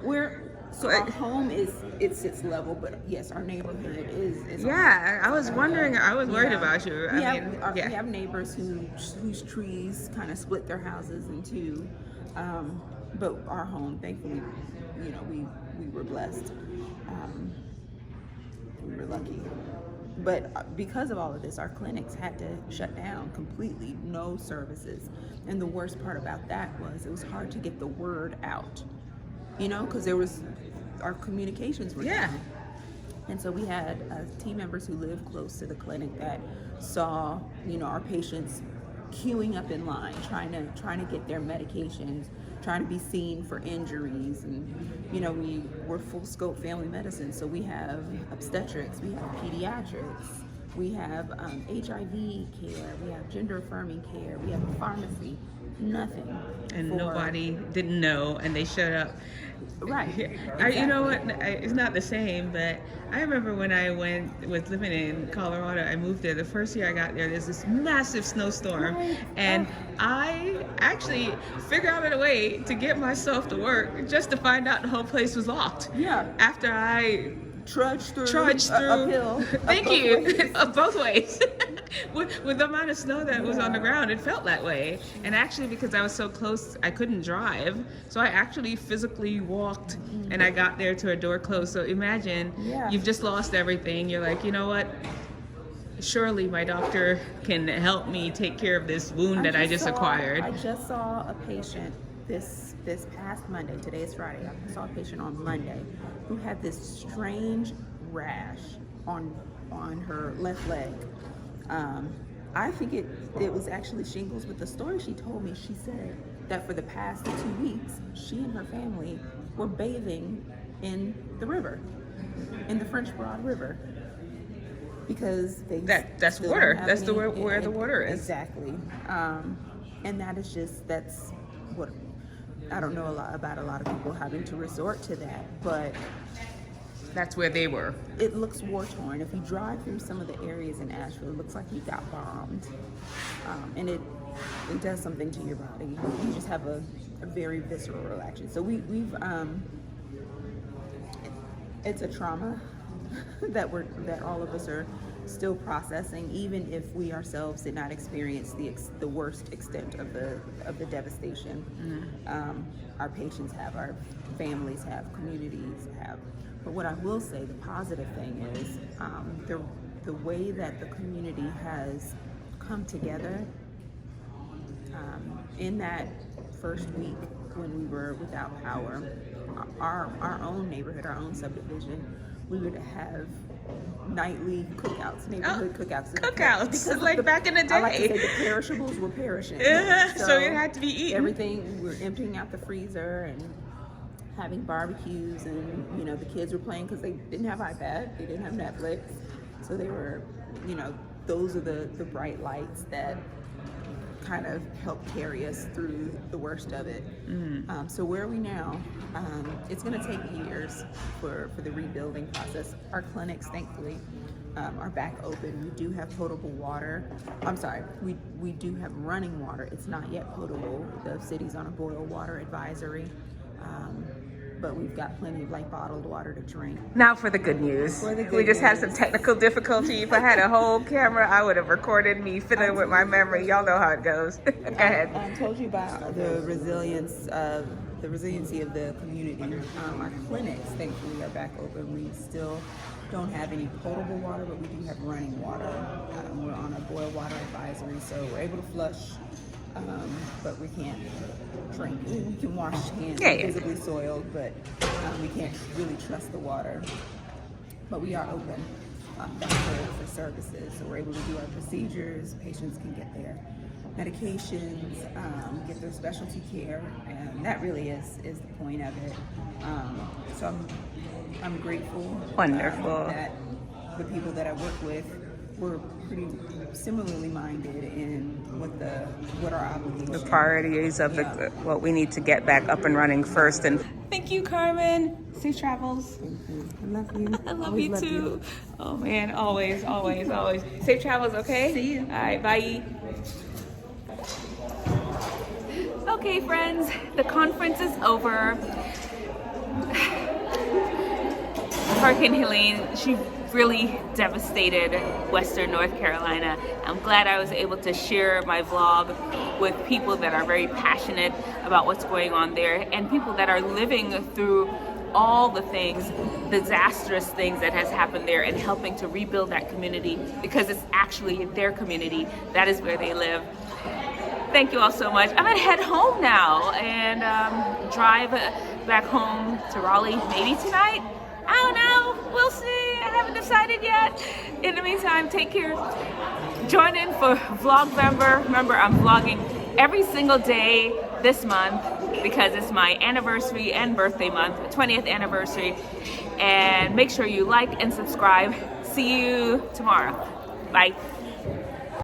[SPEAKER 14] Our home it sits level, but yes, our neighborhood is.
[SPEAKER 1] Yeah, I was wondering. I was worried about you.
[SPEAKER 14] We have neighbors whose trees kind of split their houses in two, but our home, thankfully, we were blessed. We were lucky. But because of all of this, our clinics had to shut down completely, no services. And the worst part about that was it was hard to get the word out, because our communications were down. And so we had team members who lived close to the clinic that saw, our patients queuing up in line, trying to get their medications, trying to be seen for injuries. And, we were full scope family medicine. So we have obstetrics, we have pediatrics, we have HIV care, we have gender affirming care, we have a pharmacy, nothing.
[SPEAKER 1] And nobody didn't know, and they showed up.
[SPEAKER 14] Right.
[SPEAKER 1] Exactly. You know what? It's not the same, but I remember when I was living in Colorado. I moved there. The first year I got there, there's this massive snowstorm, and I actually figured out a way to get myself to work just to find out the whole place was locked.
[SPEAKER 14] Yeah.
[SPEAKER 1] After I
[SPEAKER 14] trudged through
[SPEAKER 1] uphill. Thank you. Both ways. With the amount of snow that was on the ground, it felt that way. And actually, because I was so close, I couldn't drive. So I actually physically walked, and I got there to a door closed. So imagine you've just lost everything. You're like, you know what? Surely my doctor can help me take care of this wound that I just acquired.
[SPEAKER 14] I just saw a patient this past Monday. Today is Friday. I saw a patient on Monday who had this strange rash on her left leg. I think it was actually shingles, but the story she told me, she said that for the past 2 weeks, she and her family were bathing in the river, in the French Broad River, because
[SPEAKER 1] that's water. That's where the water is.
[SPEAKER 14] Exactly. And that's what, I don't know about a lot of people having to resort to that, but
[SPEAKER 1] that's where they were.
[SPEAKER 14] It looks war-torn. If you drive through some of the areas in Asheville, it looks like you got bombed. And it does something to your body. You just have a very visceral reaction. So we've it's a trauma that all of us are still processing, even if we ourselves did not experience the worst extent of the devastation. Our patients have, our families have, communities have. But what I will say, the positive thing is the way that the community has come together in that first week when we were without power. Our own neighborhood, our own subdivision, we would have nightly cookouts, neighborhood cookouts.
[SPEAKER 1] Cookouts, like back in the day.
[SPEAKER 14] I like to say the perishables were perishing.
[SPEAKER 1] So it had to be eaten.
[SPEAKER 14] Everything, we were emptying out the freezer and having barbecues, and the kids were playing because they didn't have iPad, they didn't have Netflix, so they were, those are the bright lights that kind of help carry us through the worst of it. So where are we now? It's going to take years for the rebuilding process. Our clinics, thankfully, are back open. We do have potable water. I'm sorry, we do have running water. It's not yet potable. The city's on a boil water advisory. But we've got plenty of bottled water to drink.
[SPEAKER 1] Now for the good news. We just had some technical difficulty. If I had a whole camera, I would have recorded me fiddling with my memory. Y'all know how it goes. Go ahead.
[SPEAKER 14] I told you about the resiliency of the community. Our clinics, thankfully, are back open. We still don't have any potable water, but we do have running water. We're on a boil water advisory, so we're able to flush. But we can't drink. We can wash hands, visibly soiled, but we can't really trust the water. But we are open for services, so we're able to do our procedures. Patients can get their medications, get their specialty care, and that really is the point of it. So I'm grateful.
[SPEAKER 1] Wonderful.
[SPEAKER 14] That the people that I work with we're pretty similarly minded in what our obligations,
[SPEAKER 1] the priorities of what we need to get back up and running first. And thank you, Carmen. Safe travels.
[SPEAKER 14] I love you.
[SPEAKER 1] I love you too. Oh man, always, always, always. Safe travels, okay? See you. All right, bye. Okay, friends, the conference is over. Hurricane Helene, she really devastated Western North Carolina. I'm glad I was able to share my vlog with people that are very passionate about what's going on there and people that are living through all the things, disastrous things that has happened there, and helping to rebuild that community, because it's actually their community. That is where they live. Thank you all so much. I'm gonna head home now and drive back home to Raleigh maybe tonight. I don't know, we'll see. I haven't decided yet. In the meantime, take care. Join in for Vlogvember. Remember, I'm vlogging every single day this month because it's my anniversary and birthday month, 20th anniversary. And make sure you like and subscribe. See you tomorrow. Bye.